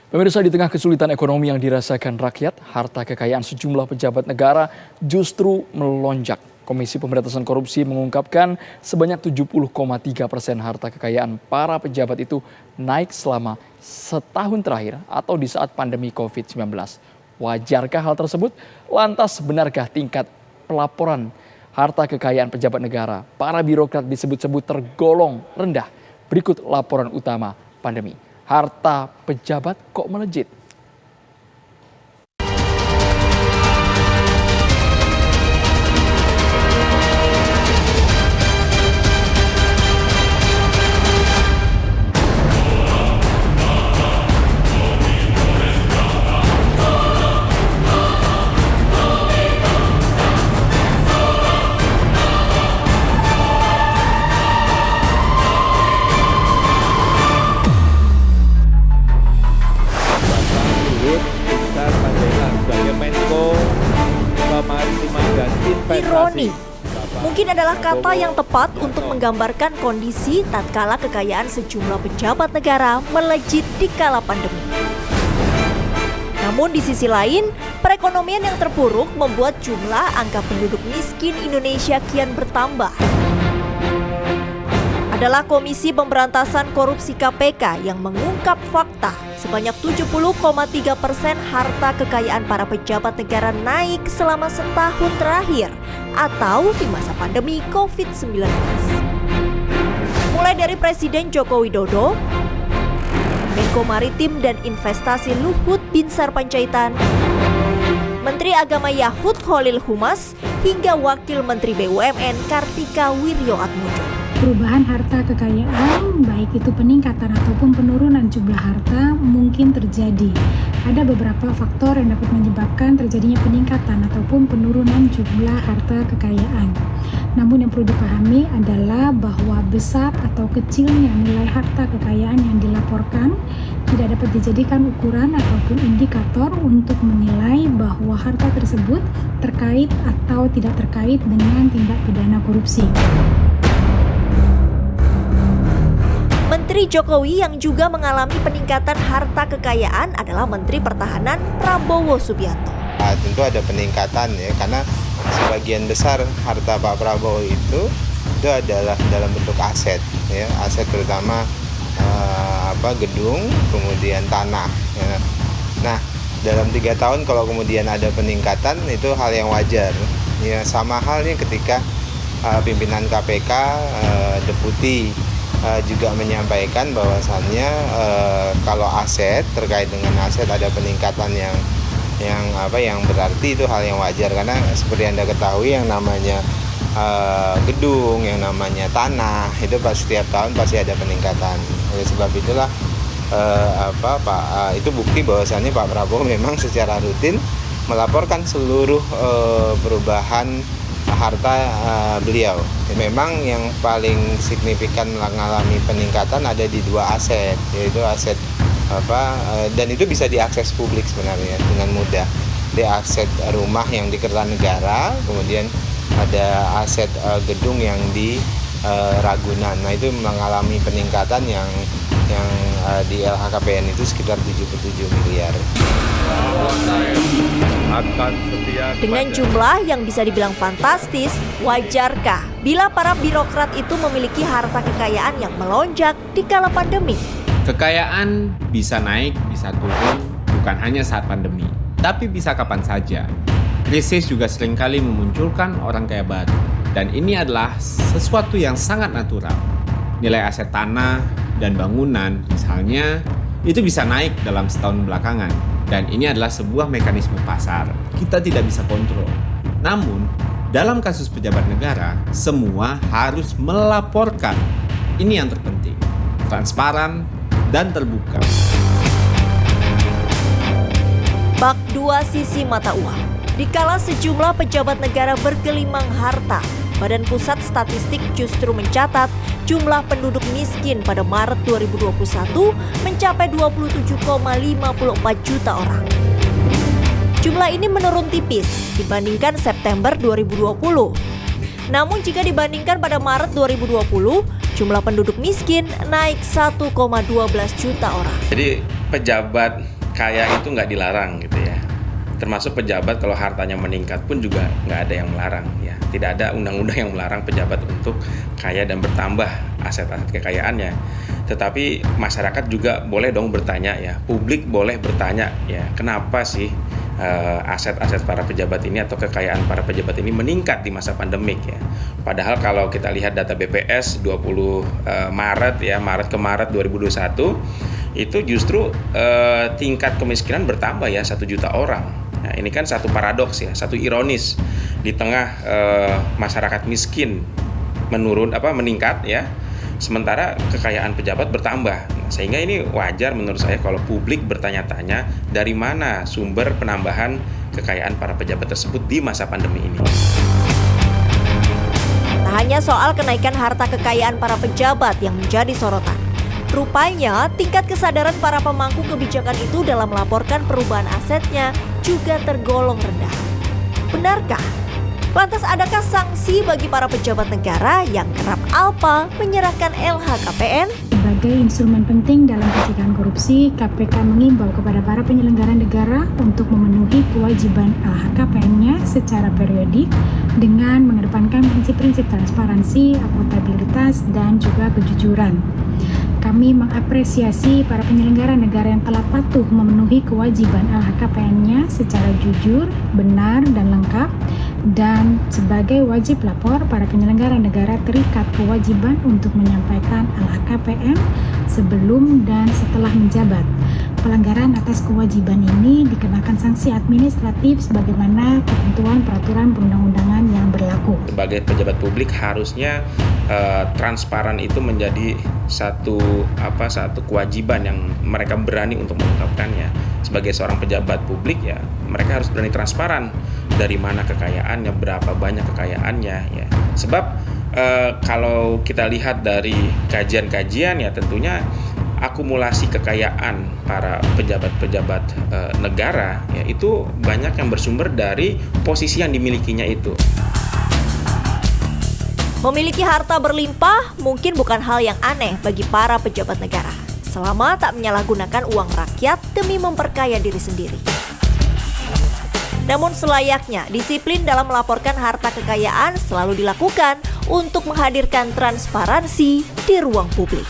Pemirsa, di tengah kesulitan ekonomi yang dirasakan rakyat, harta kekayaan sejumlah pejabat negara justru melonjak. Komisi Pemberantasan Korupsi mengungkapkan sebanyak 70,3% harta kekayaan para pejabat itu naik selama setahun terakhir atau di saat pandemi COVID-19. Wajarkah hal tersebut? Lantas benarkah tingkat pelaporan harta kekayaan pejabat negara para birokrat disebut-sebut tergolong rendah? Berikut laporan utama pandemi. Harta pejabat kok melejit? Ironi, mungkin adalah kata yang tepat untuk menggambarkan kondisi tatkala kekayaan sejumlah pejabat negara melejit di kala pandemi. Namun di sisi lain, perekonomian yang terpuruk membuat jumlah angka penduduk miskin Indonesia kian bertambah. Adalah Komisi Pemberantasan Korupsi KPK yang mengungkap fakta sebanyak 70,3% harta kekayaan para pejabat negara naik selama setahun terakhir atau di masa pandemi COVID-19. Mulai dari Presiden Joko Widodo, Menko Maritim dan Investasi Luhut Binsar Panjaitan, Menteri Agama Yahud Khalil Humas, hingga Wakil Menteri BUMN Kartika Wirjoatmojo. Perubahan harta kekayaan, baik itu peningkatan ataupun penurunan jumlah harta, mungkin terjadi. Ada beberapa faktor yang dapat menyebabkan terjadinya peningkatan ataupun penurunan jumlah harta kekayaan. Namun yang perlu dipahami adalah bahwa besar atau kecilnya nilai harta kekayaan yang dilaporkan tidak dapat dijadikan ukuran ataupun indikator untuk menilai bahwa harta tersebut terkait atau tidak terkait dengan tindak pidana korupsi. Menteri Jokowi yang juga mengalami peningkatan harta kekayaan adalah Menteri Pertahanan Prabowo Subianto. Tentu ada peningkatan ya, karena sebagian besar harta Pak Prabowo itu adalah dalam bentuk aset ya, aset terutama gedung, kemudian tanah ya. Nah, dalam 3 tahun kalau kemudian ada peningkatan itu hal yang wajar ya, sama halnya ketika pimpinan KPK Deputi juga menyampaikan bahwasannya kalau aset, terkait dengan aset ada peningkatan yang berarti itu hal yang wajar, karena seperti Anda ketahui yang namanya gedung, yang namanya tanah itu setiap tahun pasti ada peningkatan. Oleh sebab itulah itu bukti bahwasannya Pak Prabowo memang secara rutin melaporkan seluruh perubahan harta beliau. Memang yang paling signifikan mengalami peningkatan ada di 2 aset, yaitu aset dan itu bisa diakses publik sebenarnya dengan mudah. Di aset rumah yang di Kertanegara, kemudian ada aset gedung yang di Ragunan. Nah, itu mengalami peningkatan yang di LHKPN itu sekitar 77 miliar. Dengan jumlah yang bisa dibilang fantastis, wajarkah bila para birokrat itu memiliki harta kekayaan yang melonjak di kala pandemi? Kekayaan bisa naik, bisa turun, bukan hanya saat pandemi, tapi bisa kapan saja. Krisis juga seringkali memunculkan orang kaya baru, dan ini adalah sesuatu yang sangat natural. Nilai aset tanah dan bangunan misalnya, itu bisa naik dalam setahun belakangan. Dan ini adalah sebuah mekanisme pasar. Kita tidak bisa kontrol. Namun, dalam kasus pejabat negara, semua harus melaporkan. Ini yang terpenting. Transparan dan terbuka. Bak 2 sisi mata uang. Dikala sejumlah pejabat negara bergelimang harta, Badan Pusat Statistik justru mencatat jumlah penduduk miskin pada Maret 2021 mencapai 27,54 juta orang. Jumlah ini menurun tipis dibandingkan September 2020. Namun jika dibandingkan pada Maret 2020, jumlah penduduk miskin naik 1,12 juta orang. Jadi pejabat kaya itu nggak dilarang gitu ya. Termasuk pejabat kalau hartanya meningkat pun juga nggak ada yang melarang ya. Tidak ada undang-undang yang melarang pejabat untuk kaya dan bertambah aset-aset kekayaannya. Tetapi masyarakat juga boleh dong bertanya ya, publik boleh bertanya ya, kenapa sih aset-aset para pejabat ini atau kekayaan para pejabat ini meningkat di masa pandemik ya. Padahal kalau kita lihat data BPS 20 Maret ya, Maret ke Maret 2021 itu justru tingkat kemiskinan bertambah ya 1 juta orang. Nah, ini kan satu paradoks ya, satu ironis di tengah masyarakat miskin meningkat ya, sementara kekayaan pejabat bertambah. Nah, sehingga ini wajar menurut saya kalau publik bertanya-tanya dari mana sumber penambahan kekayaan para pejabat tersebut di masa pandemi ini. Tak hanya soal kenaikan harta kekayaan para pejabat yang menjadi sorotan. Rupanya, tingkat kesadaran para pemangku kebijakan itu dalam melaporkan perubahan asetnya juga tergolong rendah. Benarkah? Lantas adakah sanksi bagi para pejabat negara yang kerap alpa menyerahkan LHKPN? Sebagai instrumen penting dalam pencegahan korupsi, KPK mengimbau kepada para penyelenggara negara untuk memenuhi kewajiban LHKPN-nya secara periodik dengan mengedepankan prinsip-prinsip transparansi, akuntabilitas, dan juga kejujuran. Kami mengapresiasi para penyelenggara negara yang telah patuh memenuhi kewajiban LHKPN-nya secara jujur, benar, dan lengkap. Dan sebagai wajib lapor, para penyelenggara negara terikat kewajiban untuk menyampaikan LHKPN sebelum dan setelah menjabat. Pelanggaran atas kewajiban ini dikenakan sanksi administratif sebagaimana ketentuan peraturan perundang-undangan yang berlaku. Sebagai pejabat publik harusnya transparan itu menjadi satu kewajiban yang mereka berani untuk mengungkapkannya. Sebagai seorang pejabat publik ya, mereka harus berani transparan dari mana kekayaannya, berapa banyak kekayaannya ya. Sebab kalau kita lihat dari kajian-kajian ya, tentunya akumulasi kekayaan para pejabat-pejabat negara ya itu banyak yang bersumber dari posisi yang dimilikinya itu. Memiliki harta berlimpah mungkin bukan hal yang aneh bagi para pejabat negara, selama tak menyalahgunakan uang rakyat demi memperkaya diri sendiri. Namun selayaknya, disiplin dalam melaporkan harta kekayaan selalu dilakukan untuk menghadirkan transparansi di ruang publik.